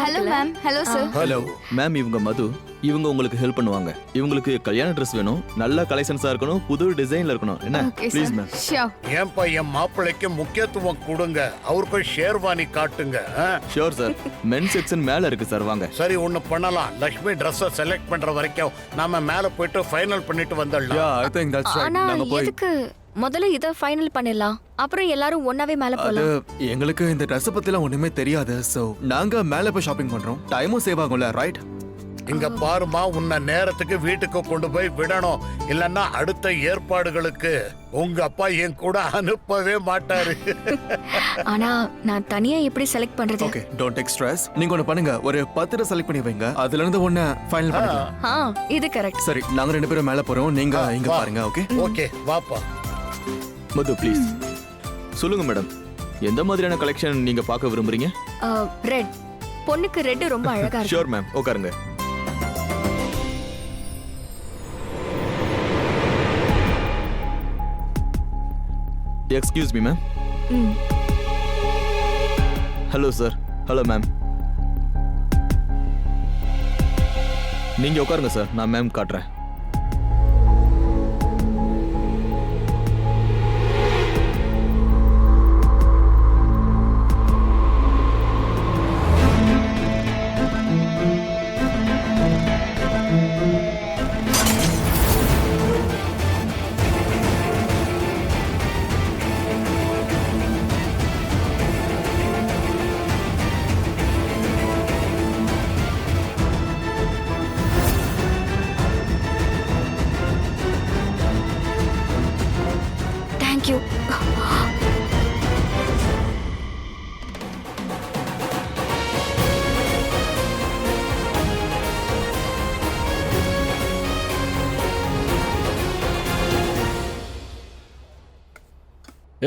Hello ma'am. Hello sir. Hello ma'am, இவங்க மது. இவங்க உங்களுக்கு ஹெல்ப் பண்ணுவாங்க. இவங்களுக்கு கல்யாண ட்ரெஸ் வேணும், நல்ல கலெக்ஷன்ஸா இருக்கணும், புது டிசைன்ல இருக்கணும். என்ன ப்ளீஸ் மேம். ஷியோர். என் பையன் மாப்பிள்ளைக்கு முக்கியத்துவம் கொடுங்க, அவருக்கு ஷேர்வானி காட்டுங்க. Sure sir. மென் செக்ஷன் மேல இருக்கு சார், வாங்க. சரி, ஒண்ணு பண்ணலாம். லட்சுமி ட்ரெஸ் செலக்ட் பண்ற வரைக்கும் நாம மேல போயிட்டு ஃபைனல் பண்ணிட்டு வந்துடலாம். I think that's right. ஆனா நாங்க போய் எதுக்கு முதல்ல இத ஃபைனல் பண்ணிடலாம், அப்புறம் எல்லாரும் ஒண்ணாவே மேல போலாம். எங்களுக்கு இந்த ட்ரெஸ் பத்திலாம் ஒண்ணுமே தெரியாது. சோ நாங்க மேல போய் ஷாப்பிங் பண்றோம். டைமும் சேவ் ஆகும்ல, ரைட்? இங்க பாருமா, உன்னை நேரத்துக்கு வீட்டுக்கு கொண்டு போய் விடணும். இல்லன்னா அடுத்த ஏற்பாடுகளுக்கு உங்க அப்பா என் கூட அனுப்பவே மாட்டாரு. ஆனா நான் தனியா எப்படி செலக்ட் பண்றது? Okay, don't take stress. நீங்க ஒண்ணு பண்ணுங்க, ஒரு 10 ட்ரெஸ் செலக்ட் பண்ணி வைங்க, அதுல இருந்து ஒண்ணு ஃபைனல் பண்ணிக்கலாம். இது கரெக்ட். சரி, நாங்க 2 பேரும் மேல போறோம், நீங்க இங்க பாருங்க. ஓகே ஓகே, வாப்பா. மது ப்ளீஸ் சொல்லுங்க மேடம், எந்த மாதிரியான கலெக்ஷன் நீங்க பார்க்க விரும்புறீங்க? ரெட். பொண்ணுக்கு ரெட் ரொம்ப அழகா இருக்கு. ஷியோர் மேம், உட்காருங்க. Excuse me ma'am. Hello sir. Hello ma'am. நீங்க உட்காருங்க சார், நான் மேம் காட்டுறேன். தேங்க்யூ.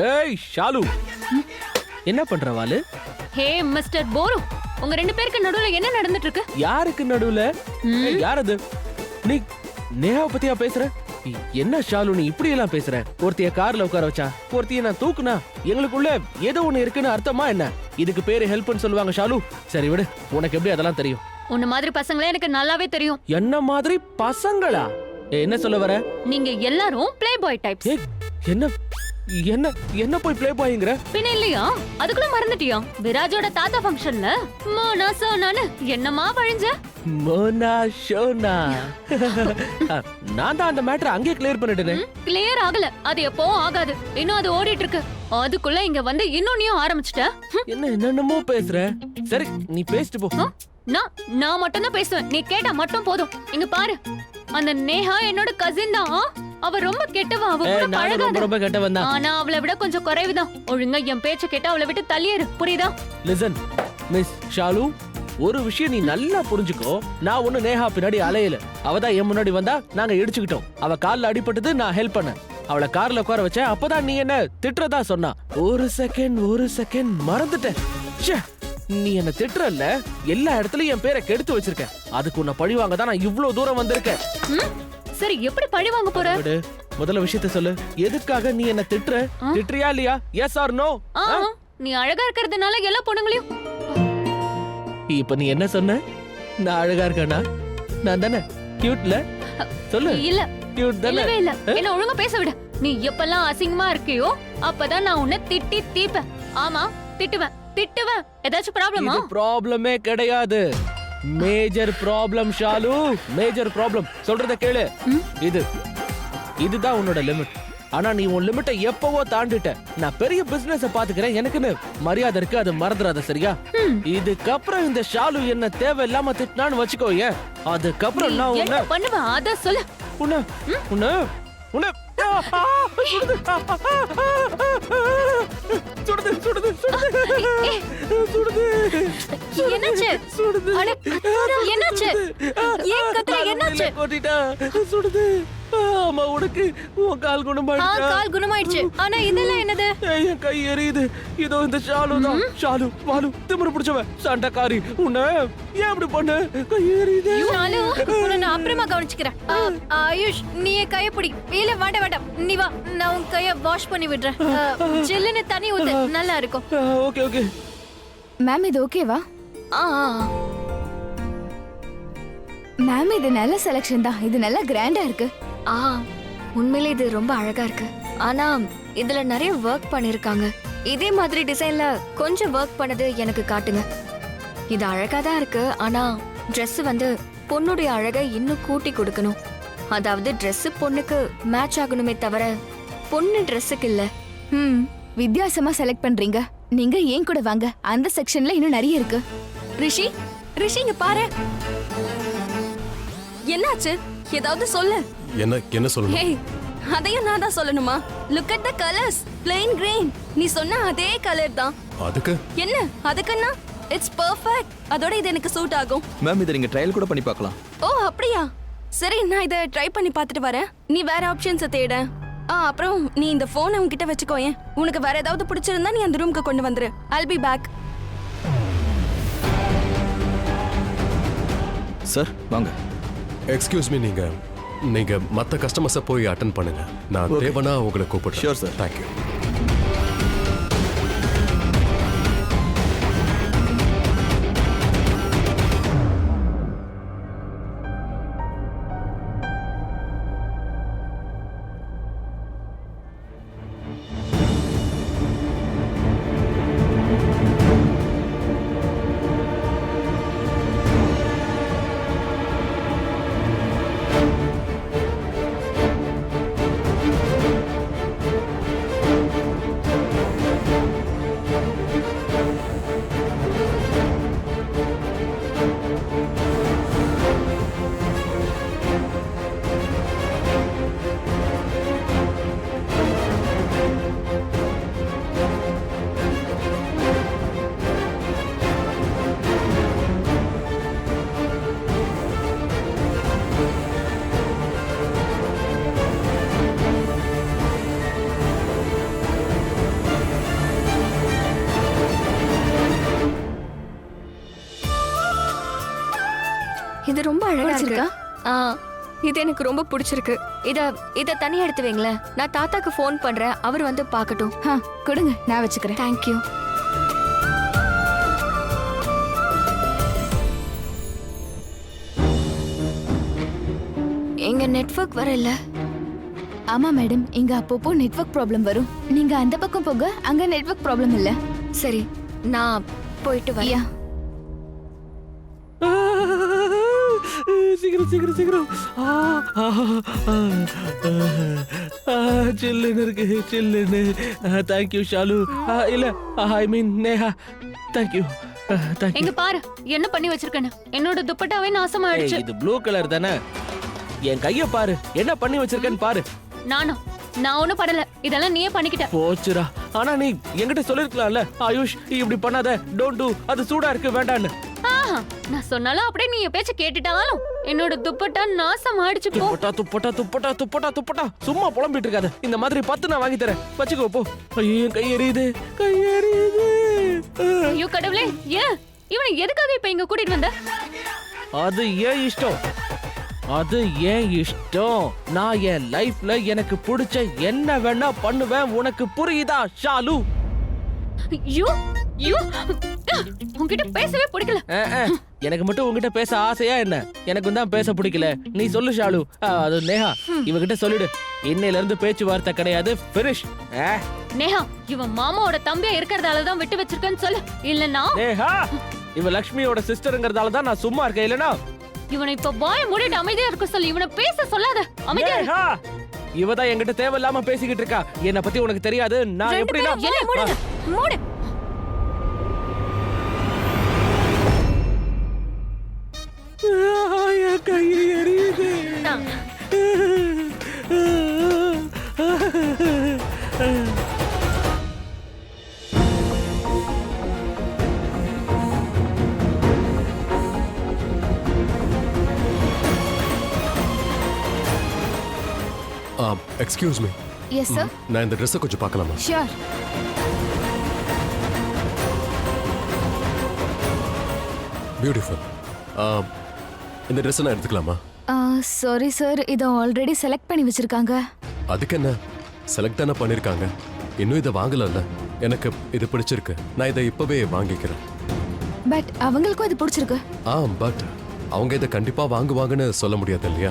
ஏய் ஷாலு, என்ன பண்ற வாலு? ஹே மிஸ்டர் போரு, உங்க 2 பேருக்கு நடுவுல என்ன நடந்துட்டு இருக்கு? யாருக்கு நடுவுல? ஏய், யார் அது? நீ நேஹாவை பத்தியா பேசுற? என்ன ஷாலு நீ இப்படி எல்லாம் பேசுற? ஒருத்திய கார்ல உட்கார வச்சா, ஒருத்திய நான் தூக்குனா, எங்களுக்குள்ள ஏதோ ஒண்ணு இருக்குன்னு அர்த்தமா என்ன? இதுக்கு பேரு ஹெல்ப்னு சொல்லுவாங்க ஷாலு. சரி விடு, உனக்கு எப்படி அதெல்லாம் தெரியும்? உன்ன மாதிரி பசங்களே எனக்கு நல்லாவே தெரியும். என்ன மாதிரி பசங்களா? என்ன சொல்ல வர? நீங்க எல்லாரும் ப்ளே பாய் டைப்ஸ். ஏய், என்ன என்ன என்ன போய் ப்ளே பாய்ங்கற? பின்ன இல்லையா? அதுக்குள்ள மறந்துட்டியா? விராஜோட தாத்தா ஃபங்க்ஷன்ல மோனா சோனான்னு என்னமா வழிஞ்ச? மோனா ஷோனா. நான் தான் அந்த மேட்டரை அங்கேயே கிளியர் பண்ணிட்டேனே. கிளியர் ஆகல, அது எப்பவும் ஆகாது. இன்னும் அது ஓடிட்டு இருக்கு. அதுக்குள்ள இங்க வந்து இன்னொன்னையும் ஆரம்பிச்சிட்ட. என்ன என்னென்னமோ பேசுற? சரி நீ பேசிட்டு போ. நான் மட்டும் தான் பேசுவேன், நீ கேட்டா மட்டும் போதும். இங்க பாரு, அந்த நேஹா என்னோட கசின் தான். அவ ரொம்ப கெட்டவா, அவ கூட பழகாத. ரொம்ப கெட்டவன் தான். ஆனா அவளை விட கொஞ்சம் குறைவுதான். ஒழுங்கா என் பேச்ச கேட்டா அவளை விட்டு தள்ளியேறு, புரியுதா? லிசன் மிஸ் ஷாலு, ஒரு விஷயம் நீ நல்லா புரிஞ்சுக்கோ. நான் ஒண்ணு நேஹா பின்னாடி அலையல. அவ தான் என் முன்னாடி வந்தா, நாங்க இடிச்சுக்கிட்டோம். அவ கால்ல அடிபட்டது, நான் ஹெல்ப் பண்ணேன். அவளை கார்ல உட்கார வச்சேன். அப்பதான் நீ என்ன திட்டுறதா சொன்னா. ஒரு செகண்ட் மறந்துட்டேன். ச்சே, நீ என்ன திட்டுறல்ல, எல்லா இடத்துலயும் என் பேரை கெடுத்து வச்சிருக்க. அதுக்கு உன்னை பழி வாங்க தான் நான் இவ்ளோ தூரம் வந்திருக்கேன். சரி, எப்படி பழி வாங்க போற? முதல்ல விஷயத்த சொல்லு. எதுக்காக நீ என்ன திட்டுறியா இல்லையா? Yes or no? நீ அழகா இருக்கிறதுனால எல்லா பொண்ணுங்களையும். இப்ப நீ என்ன சொன்ன? நான் அழகா இருக்கேனா? நான் தானே கியூட்ல? சொல்லு. இல்ல, கியூட் தானே? இல்லவே இல்ல. என்ன ஒழுங்கா பேச விடு. நீ எப்பெல்லாம் அசிங்கமா இருக்கியோ அப்பதான் நான் உன்னை திட்டி தீப்பேன். ஆமா, திட்டுவேன். ஏதாச்சும் ப்ராப்ளமா? இது ப்ராப்ளமே கிடையாது. Major problem Shalu, major problem. சொல்றத கேளு. இதுதான் உன்னோட லிமிட். ஆனா நீ உன் லிமிட்டை எப்பவோ தாண்டிட்ட. நான் பெரிய பிசினஸ் பாத்துக்கிறேன், எனக்குன்னு மரியாதை இருக்கு, அது மறந்துடாத சரியா? இதுக்கப்புறம் இந்த ஷாலு என்ன தேவையில்லாம திட்டினான்னு வச்சுக்கோ. ஏன் அதுக்கப்புறம் நான் என்ன பண்ணுவேன் அத சொல்லு. உன்ன சுடுது சுடுது சுடுது. என்னாச்சு? அட, என்னாச்சு? ஏன் கத்துற? என்னாச்சு? கொட்டிட்டா சுடுது. ஆமா, உனக்கு உன் கால் குணமாயிடுச்சா? கால் குணமாயிடுச்சு. ஆனா இதெல்லாம் என்னது? என் கை எரியுது. இதோ இந்த ஷாலு தான். ஷாலு வாலு திமிரு பிடிச்சவன் சண்டைக்காரி. உன்னை ஏன் அப்படி பண்ண? கை எரியுது. ஷாலு, உன்னை நான் அப்புறமா கவனிச்சுக்கிறேன். ஆயுஷ், நீ என் கையை பிடி. இல்ல வேண்டாம், நீ வா, நான் உன் கையை வாஷ் பண்ணி விடுறேன். ஜில்லுன்னு தண்ணி ஊத்து, நல்லா இருக்கும். ஓகே. மேம் இது ஓகேவா? ஆ ஆ, ஆ. மேம் இது நல்ல செலெக்ஷன் தான். இது நல்ல கிராண்டா இருக்கு. ஆ உண்மையிலே இது ரொம்ப அழகா இருக்கு. ஆனா இதுல நிறைய ஒர்க் பண்ணிருக்காங்க. இதே மாதிரி டிசைன்ல கொஞ்சம் ஒர்க் பண்ணது எனக்கு காட்டுங்க. இது அழகா தான் இருக்கு. ஆனா Dress வந்து பொண்ணுடைய அழகை இன்னும் கூட்டி கொடுக்கணும். அதாவது Dress பொண்ணுக்கு மேட்ச் ஆகணுமே தவிர பொண்ணு Dressக்கு இல்ல. வித்தியாசமா செலக்ட் பண்றீங்க. நீங்க ஏன் கூட வாங்க. அந்த செக்ஷன்ல இன்னும் நிறைய இருக்கு. ரிஷி ரிஷி இங்க பாரு. என்னாச்சு? ஏதாவது சொல்லு. என்ன சொல்லணும்? ஹே, அதையும் நான் தான் சொல்லணுமா? Look at the colours. plain green. நீ சொன்ன அதே கலர் தான். அதுக்கு என்ன அதுக்குன்னா இட்ஸ் பெர்ஃபெக்ட். அதோட இது எனக்கு சூட் ஆகும். மேம் இதை நீங்க ட்ரையல் கூட பண்ணி பார்க்கலாம். ஓ அப்படியா? சரி நான் இதை ட்ரை பண்ணி பார்த்துட்டு வரேன். நீ வேற ஆப்ஷன்ஸை தேட. அப்புறம் நீ இந்த போனை உன்கிட்ட வச்சுக்கோயேன். உனக்கு வேற ஏதாவது பிடிச்சிருந்தா நீ அந்த ரூமுக்கு கொண்டு வந்துரு. I'll be back. சார் வாங்க. எக்ஸ்கியூஸ் மீ, நீங்க மத்த கஸ்டமர்ஸை போய் அட்டென்ட் பண்ணுங்க. நான் Okay. தேவனா உங்களை கூப்பிடுறேன். Sure, sir. தேங்க்யூ. இது ரொம்ப அழகா பிடிச்சிருக்கா? இருக்கு. இது எனக்கு ரொம்ப பிடிச்சிருக்கு. இத தனியா எடுத்து வைங்களேன். நான் தாத்தாக்கு ஃபோன் பண்றேன். அவர் வந்து பார்க்கட்டும். கொடுங்க, நான் வச்சுக்கிறேன். தேங்க்யூ. எங்க நெட்வொர்க் வர இல்ல. ஆமா மேடம், இங்க அப்பப்போ நெட்வொர்க் ப்ராப்ளம் வரும். நீங்க அந்த பக்கம் போங்க, அங்க நெட்வொர்க் ப்ராப்ளம் இல்ல. சரி நான் போயிட்டு வரேன். யா. சீக்கிரம் சீக்கிரம் சீக்கிரம். சில்லுன்னு இருக்கு, சில்லுன்னு. தேங்க்யூ ஷாலு. இல்ல I mean Neha. Thank you thank you. எங்க பாரு என்ன பண்ணி வச்சிருக்கேன்னு. என்னோட துப்பட்டாவே நாசமாயிடுச்சு. இது ப்ளூ கலர் தானே? என் கைய பாரு, என்ன பண்ணி வச்சிருக்கேன்னு பாரு. நான் ஒண்ணும் பண்ணல. இதெல்லாம் நீயே பண்ணிக்கிட்ட. போச்சுரா. ஆனா நீ என்கிட்ட சொல்லிருக்கலாம்ல, ஆயுஷ் இப்படி பண்ணாத, டோன்ட் டு, அது சூடா இருக்கு, வேண்டான்னு. நான் சொன்னாலும் அப்படியே நீ என் பேச்ச கேட்டுட்டாலும் என்னோட துப்பட்டா நாசமாயிடுச்சு. போ. துப்பட்டா துப்பட்டா துப்பட்டா துப்பட்டா துப்பட்டா. சும்மா புலம்பிட்டு இருக்காத. இந்த மாதிரி 10 நான் வாங்கி தரேன், வச்சுக்கோ போ. ஐயோ கை எரியுது, கை எரியுது. ஐயோ கடவுளே, ஏன் இவனை எதுக்காக இப்ப இங்க கூட்டிட்டு வந்த? அது ஏன் இஷ்டம், அது ஏன் இஷ்டம். நான் என் லைஃப்ல எனக்கு பிடிச்ச என்ன வேணா பண்ணுவேன். உனக்கு புரியுதா ஷாலு? ஐயோ ஐயோ, உன்கிட்ட பேசவே பிடிக்கல. எனக்கு மட்டும் உன்கிட்ட பேச ஆசையா என்ன? எனக்கு தான் பேச பிடிக்கல. நீ சொல்லு ஷாலு. அது நேஹா, இவகிட்ட சொல்லிடு, இன்னையில இருந்து பேச்சுவார்த்தை கிடையாது, ஃபினிஷ். நேஹா, இவன் மாமாவோட தம்பியா இருக்கறதால தான் விட்டு வச்சிருக்கேன்னு சொல்லு. இல்லனா நேஹா, இவ லக்ஷ்மியோட சிஸ்டர்ங்கறதால தான் நான் சும்மா இருக்கேன். இல்லனா இவனை இப்ப வாய மூடிட்டு அமைதியா இருக்க சொல்லு. இவனை பேச சொல்லாத, அமைதியா இரு. நேஹா, இவதான் என்கிட்ட தேவையில்லாம பேசிக்கிட்டு இருக்கா. என்ன பத்தி உனக்கு தெரியாது. நான் எப்படினா மூடு. கை எரியுது. Excuse me. Yes sir. நான் இந்த ட்ரெஸ்ஸை கொஞ்சம் பார்க்கலாமா? ஷூர். பியூட்டிஃபுல். இந்த ட்ரெஸ் நான் எடுத்துக்கலாமா? சாரி சார், இதை ஆல்ரெடி செலக்ட் பண்ணி வச்சிருக்காங்க. அதுக்கு என்ன, செலக்ட் தானே பண்ணிருக்காங்க. இன்னும் இதை வாங்கலல்ல. எனக்கு இது பிடிச்சிருக்கு. நான் இதை இப்பவே வாங்கிக்கிறேன். பட் அவங்களுக்கும் அது பிடிச்சிருக்கு. பட் அவங்க இதை கண்டிப்பா வாங்குவாங்கன்னு சொல்ல முடியாது இல்லையா?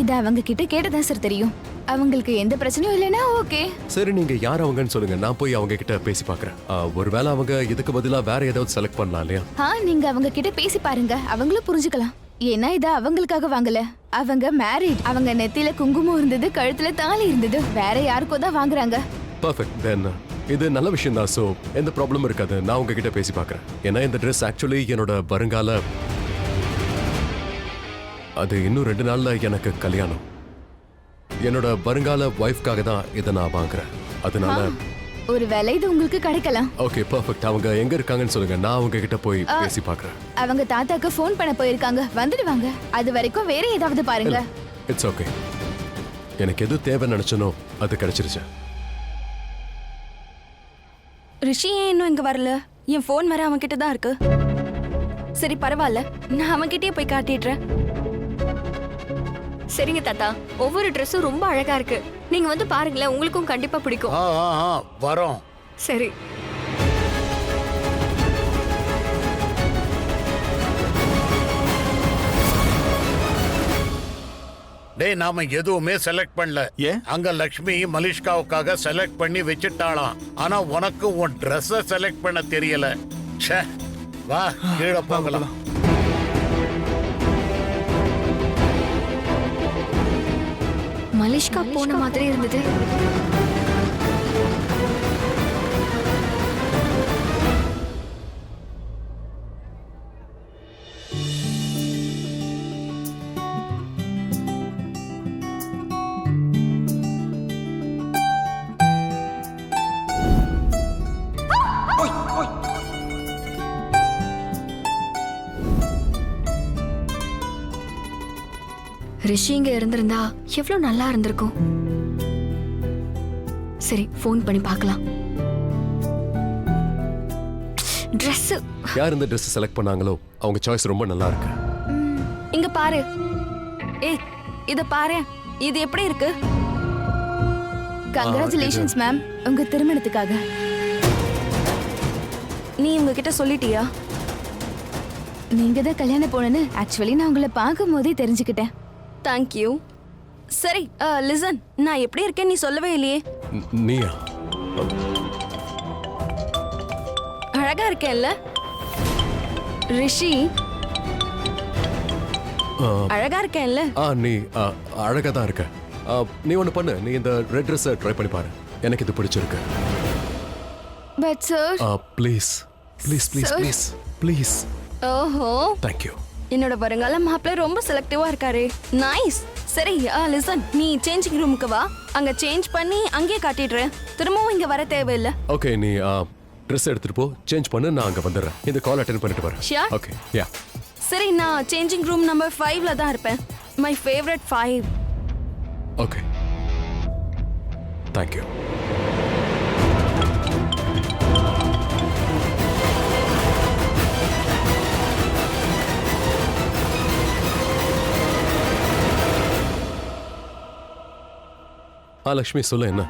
இது அவங்க கிட்ட கேட்டதான் சார் தெரியும். அவங்களுக்கு எந்த பிரச்சனையும் இல்லைன்னா ஓகே. சரி, நீங்க யார் அவங்கன்னு சொல்லுங்க, நான் போய் அவங்க கிட்ட பேசி பார்க்கறேன். ஒருவேளை அவங்க இதுக்கு பதிலா வேற ஏதாவது செலக்ட் பண்ணலாம் இல்லையா? நீங்க அவங்க கிட்ட பேசி பாருங்க, அவங்களும் புரிஞ்சுக்கலாம். ஏன்னா இத அவங்களுக்காக வாங்கல, அவங்க மேரிட். அவங்க நெத்தியில குங்குமம் இருந்தது, கழுத்துல தாலி இருந்தது, வேற யாருக்கோ தான் வாங்குறாங்க. பர்ஃபெக்ட். தென் இது நல்ல விஷயம் தான். ஸோ எந்த ப்ராப்ளமும் இருக்காது. நான் உங்ககிட்ட பேசி பார்க்கறேன். ஏன்னா இந்த ட்ரெஸ் ஆக்சுவலி என்னோட வருங்கால, அது இன்னும் 2 நாள்ல எனக்கு கல்யாணம். என்னோட வருங்கால ஒய்ஃப்காக தான் இதை நான் வாங்குறேன். அதனால ஒருவேளை இது உங்களுக்கு கிடைக்கலாம். Okay, perfect. அவங்க எங்க இருக்காங்கன்னு சொல்லுங்க, நான் அவங்க கிட்ட போய் பேசி பார்க்கறேன். அவங்க தாத்தாக்கு ஃபோன் பண்ண போயிருக்காங்க, வந்துடுவாங்க. அது வரைக்கும் வேற ஏதாவது பாருங்க. It's okay. எனக்கு எது தேவைன்னு நினைச்சனோ அது கிடைச்சிருச்சு. ரிஷி ஏன் இன்னும் இங்க வரல? என் ஃபோன் வேற அவன் கிட்ட தான் இருக்கு. சரி பரவாயில்ல, நான் அவன்கிட்டயே போய் காட்டிடுறேன். சரிங்க தாத்தா, ஒவ்வொரு ட்ரெஸ்ஸும் ரொம்ப அழகா இருக்கு. நீங்க வந்து பாருங்களேன், உங்களுக்கும் கண்டிப்பா பிடிக்கும். வரோம். சரி. டேய், நாம எதுவுமே செலக்ட் பண்ணல. ஏன்? அங்க லக்ஷ்மி மலிஷ்காவுக்காக செலக்ட் பண்ணி வச்சுட்டாளாம். ஆனா உனக்கு உன் ட்ரெஸ்ஸ செலக்ட் பண்ண தெரியல. ச்சே, வா கீழே போகலாம். மலிஷ்கா போன மாதிரி இருந்தது. ரிஷி இங்க இருந்திருந்தா எவ்வளவு நல்லா இருந்திருக்கும். சரி, ஃபோன் பண்ணி பார்க்கலாம். Dress யார் இந்த Dress செலக்ட் பண்ணாங்களோ அவங்க சாய்ஸ் ரொம்ப நல்லா இருக்கு. இங்க பாரு. ஏய், இத பாரு. இது எப்படி இருக்கு? கங்க்ராச்சுலேஷன்ஸ் மேம், உங்க திருமணத்துக்காக. நீ உங்க கிட்ட சொல்லிட்டியா? நீங்க தான் கல்யாணம் போனேன்னு ஆக்சுவலி நான் உங்களை பார்க்கும் போதே தெரிஞ்சுக்கிட்டேன். தேங்க்யூ. சரி, லிசன், நான் எப்படி இருக்கேன் நீ சொல்லவே இல்லையே. நீயா? அழகா இருக்கேன்ல ரிஷி? அழகா இருக்கேன்ல? நீ அழகா தான் இருக்க. நீ ஒன்று பண்ணு, நீ இந்த ரெட் ட்ரெஸ்ஸை ட்ரை பண்ணி பாரு. எனக்கு இது பிடிச்சிருக்கு. But sir please please please please please. ஓஹோ, தேங்க்யூ. என்னோட வருங்கால மாப்பிள்ளை ரொம்ப செலக்டிவா இருக்காரு. நைஸ். சரி, லிசன், நீ சேஞ்சிங் ரூமுக்கு வா. அங்க சேஞ்ச் பண்ணி அங்கேயே காட்டிடுறேன். திரும்பவும் இங்க வர தேவையில்லை. ஓகே, நீ ட்ரெஸ் எடுத்துட்டு போ, சேஞ்ச் பண்ணு, நான் அங்க வந்துடுறேன். இந்த கால் அட்டென்ட் பண்ணிட்டு வரேன். Sure. ஓகே, யா. சரி, நான் சேஞ்சிங் ரூம் நம்பர் 5ல தான் இருப்பேன். My favourite 5. Okay, thank you. Lakshmi, சொல்ல என்ன?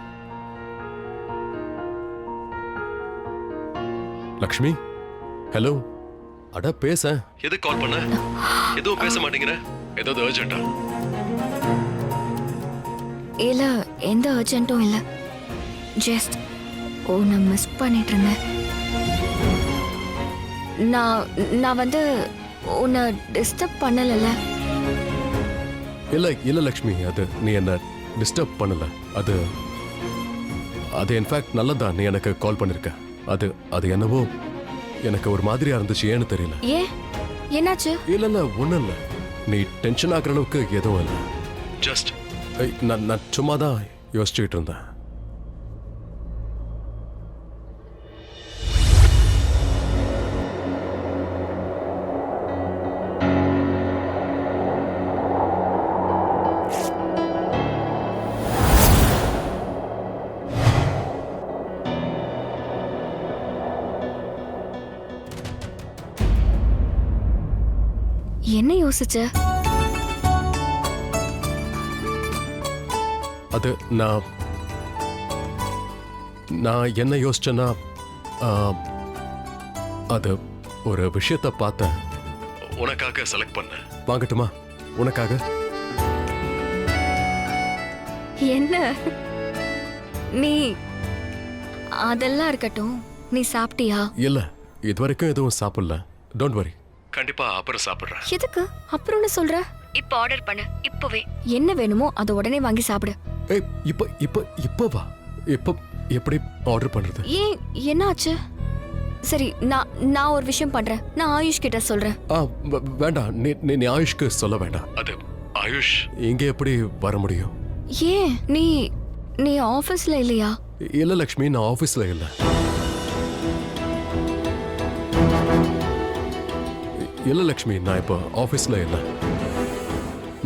லக்ஷ்மி, ஹலோ. அட பேச. எது கால் பண்ண? எதுவும் பேச மாட்டேங்கிற? ஏதாவது அர்ஜென்ட்டா? இல்ல, எந்த அர்ஜென்ட்டும் இல்ல. ஜஸ்ட் உன்னை மிஸ் பண்ணிட்டு இருந்தேன். நான் வந்து உன்னை டிஸ்டர்ப் பண்ணல. இல்ல லக்ஷ்மி, அது நீ என்ன டிஸ்டர்ப் பண்ணல. அது இன்ஃபேக்ட் நல்லதான் நீ எனக்கு கால் பண்ணிருக்க. அது என்னவோ எனக்கு ஒரு மாதிரியா இருந்துச்சு, ஏன்னு தெரியல. ஏன், என்னாச்சு? இல்ல ஒண்ணும் இல்ல. நீ டென்ஷன் ஆகுற அளவுக்கு எதுவும் இல்லை. ஜஸ்ட் நான் சும்மா தான் யோசிச்சுட்டு இருந்தேன். என்ன யோசிச்ச? அது நான் என்ன யோசிச்சேன்னா, அது ஒரு விஷயத்தை பார்த்தேன், உனக்காக செலக்ட் பண்ண. வாங்கட்டுமா உனக்காக? என்ன நீ அதெல்லாம் இருக்கட்டும், நீ சாப்பிட்டியா? இல்ல, இதுவரைக்கும் எதுவும் சாப்பிடல. டோன்ட் வரி, கண்டிப்பா அப்புறம் சாப்பிடுறேன். எதுக்கு அப்புறம்னு சொல்ற? இப்ப ஆர்டர் பண்ணு, இப்பவே. என்ன வேணுமோ அதை உடனே வாங்கி சாப்பிடு. ஏய், இப்ப வா. இப்ப எப்படி ஆர்டர் பண்றது? ஏன், என்னாச்சு? சரி, நான் ஒரு விஷயம் பண்றேன். நான் ஆயுஷ் கிட்ட சொல்றேன். வேண்டாம், நீ ஆயுஷ்க்கு சொல்ல வேண்டாம். அது ஆயுஷ் இங்க எப்படி வர முடியும்? ஏன், நீ ஆபீஸ்ல இல்லையா? இல்ல லக்ஷ்மி, நான் ஆபீஸ்ல இல்ல. இல்ல லக்ஷ்மி, நான் இப்ப ஆபீஸ்ல இல்ல.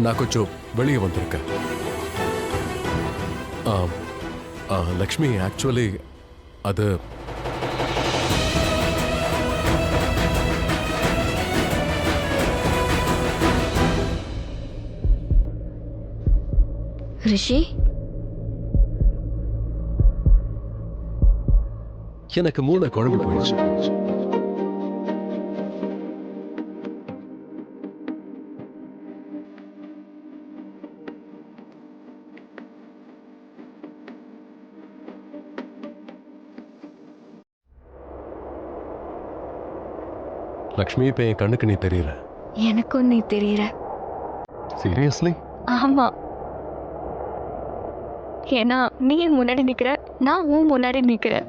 நான் கொஞ்சம் வெளியே வந்திருக்கேன். லக்ஷ்மி, ஆக்சுவலி அது ரிஷி, எனக்கு மூளை குழம்பு போயிடுச்சு. லக்ஷ்மி, இப்ப என் கண்ணுக்கு நீ தெரியல. எனக்கும் நீ தெரியற. சீரியஸ்லி? ஆமா, ஏன்னா நீ முன்னாடி நிக்கிற, நான் உன் முன்னாடி நிக்கிறேன்.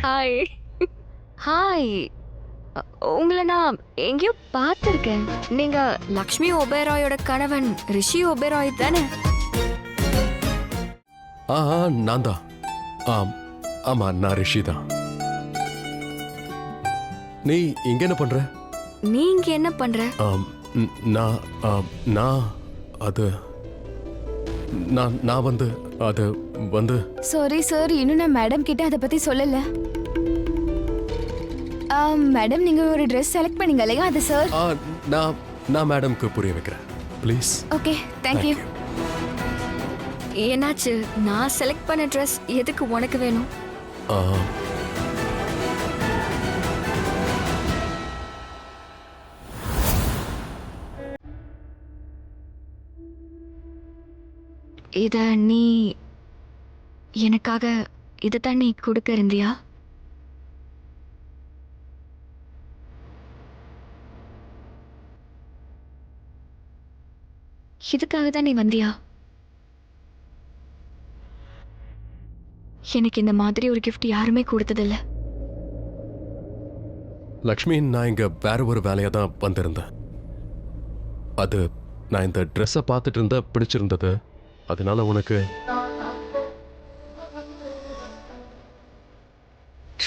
ஹாய். ஹாய், உங்களை நான் எங்கேயோ பார்த்துருக்கேன். நீங்க லக்ஷ்மி ஒபேராயோட கணவன் ரிஷி ஒபேராய் தானே? நான் தான். ஆமா, நான் ரிஷி தான். நீ இங்க என்ன பண்ற? நீ இங்க என்ன பண்ற? நான் வந்து சாரி சார், இன்னும் நான் மேடம் கிட்ட அதை பத்தி சொல்லல. மேடம், நீங்க ஒரு Dress செலக்ட் பண்ணீங்க இல்லையா? அது சார். நான் மேடம்க்கு புரிய வைக்கிறேன், ப்ளீஸ். Okay, thank you. என்னாச்சு? நான் செலக்ட் பண்ண ட்ரெஸ் எதுக்கு உனக்கு வேணும்? இத நீ எனக்காக இதைத்தான் நீ கொடுக்க இருந்தியா? இதுக்காக தான் நீ வந்தியா? எனக்கு இந்த மாதிரி ஒரு கிஃப்ட் யாருமே கொடுத்ததில்ல. லக்ஷ்மி, நான் இங்க வேற ஒரு வேலையா தான் வந்திருந்தேன். அது நான் இந்த ட்ரெஸ்ஸை பார்த்துட்டு இருந்த பிடிச்சிருந்தது, அதனால உனக்கு.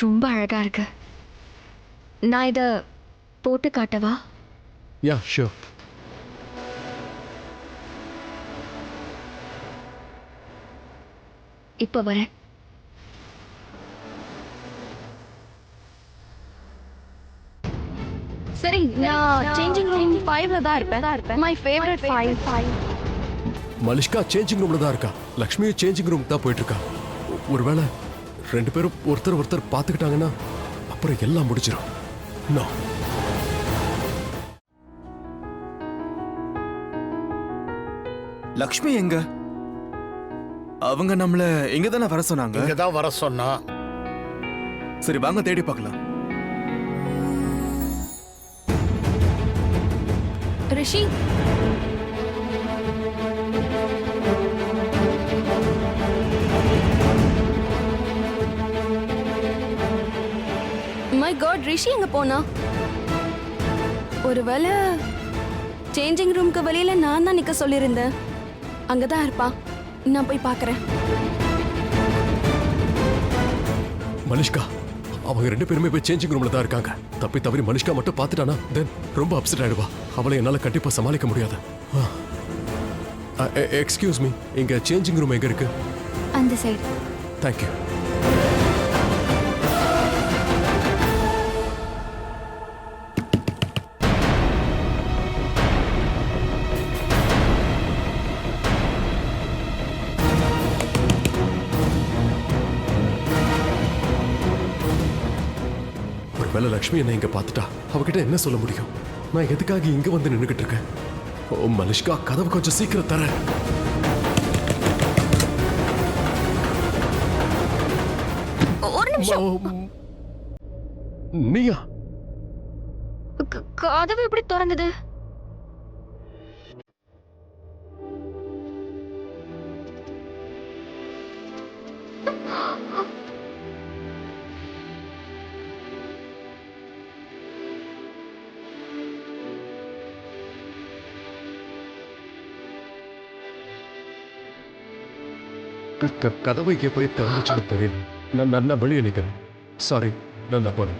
ரொம்ப அழகா இருக்கு. நான் இத போட்டு காட்டவா? யா, ஷூர். இப்ப வரேன். சரி, நான் சேஞ்சிங் ரூம் 5ல தான் இருப்பேன். My favourite 5. மலிஷ்கா சேஞ்சிங் ரூம்ல தான் இருக்கா. லக்ஷ்மி சேஞ்சிங் ரூம் தான் போயிட்டு இருக்கா. ஒருவேளை ரெண்டு பேரும் ஒருத்தர் பார்த்துக்கிட்டாங்கன்னா அப்புறம் எல்லாம் முடிச்சிடும். நோ. லக்ஷ்மி எங்க? அவங்க நம்மள எங்க தானே வர சொன்னாங்க? இங்க தான் வர சொன்னா. சரி, வாங்க தேடி பார்க்கலாம். ரிஷி, மை காட், ரிஷி எங்க போனா? ஒருவேளை சேஞ்சிங் ரூம்க்கு வெளியில நான் தான் நிக்க சொல்லியிருந்தேன். அங்கதான் இருப்பா. நான் போய் பார்க்கறேன். மலிஷ்கா, அவங்க 2 பேருமே போய் சேஞ்சிங் ரூம்ல தான் இருக்காங்க. தப்பி தவறி மனுஷ்கா மட்டும் பார்த்துட்டானா தென் ரொம்ப அப்செட் ஆயிடுவா. அவளை என்னால கண்டிப்பா சமாளிக்க முடியாது. எக்ஸ்கியூஸ் மீ, இங்க சேஞ்சிங் ரூம் எங்க இருக்கு? அந்த சைடு. தேங்க்யூ. ஒருவேளை லக்ஷ்மி என்ன இங்க பார்த்துட்டா அவகிட்ட என்ன சொல்ல முடியும்? நான் எதுக்காக இங்க வந்து நின்னுகிட்டு இருக்கேன்? ஓ மலிஷ்கா, கதவு கொஞ்சம் சீக்கிரம் தர. ஒரு நிமிஷம். நீயா? கதவு எப்படி திறந்தது? கதவை இங்கே போய் திறந்துச்சு தெரியும். நான் வெளியே நிற்கிறேன். சாரி, நான் போறேன்.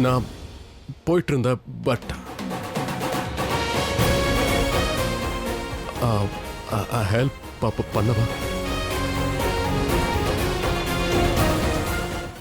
நான் போயிட்டு இருந்தேன். பட் ஹெல்ப் பண்ணவா?